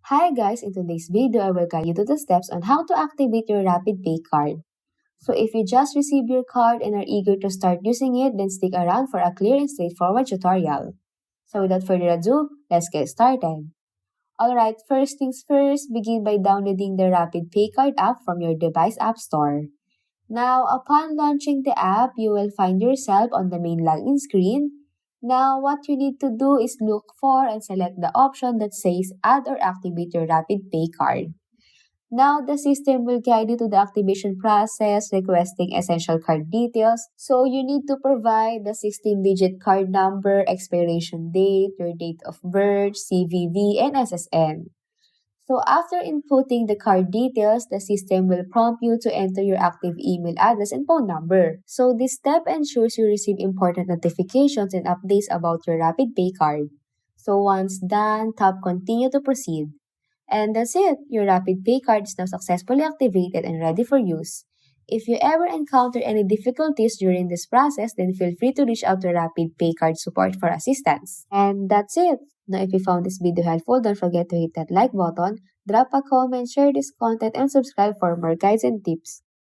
Hi guys, in today's video, I will guide you to the steps on how to activate your Rapid Pay card. So if you just received your card and are eager to start using it, then stick around for a clear and straightforward tutorial. So without further ado, let's get started. Alright, first things first, begin by downloading the Rapid Pay card app from your device app store. Now, upon launching the app, you will find yourself on the main login screen. Now, what you need to do is look for and select the option that says Add or Activate your Rapid Pay card. Now, the system will guide you to the activation process, requesting essential card details. So, you need to provide the 16-digit card number, expiration date, your date of birth, CVV, and SSN. So after inputting the card details, the system will prompt you to enter your active email address and phone number. So this step ensures you receive important notifications and updates about your Rapid Pay card. So once done, tap Continue to proceed. And that's it. Your Rapid Pay card is now successfully activated and ready for use. If you ever encounter any difficulties during this process, then feel free to reach out to Rapid Pay card support for assistance. And that's it. Now, if you found this video helpful, don't forget to hit that like button, drop a comment, share this content, and subscribe for more guides and tips.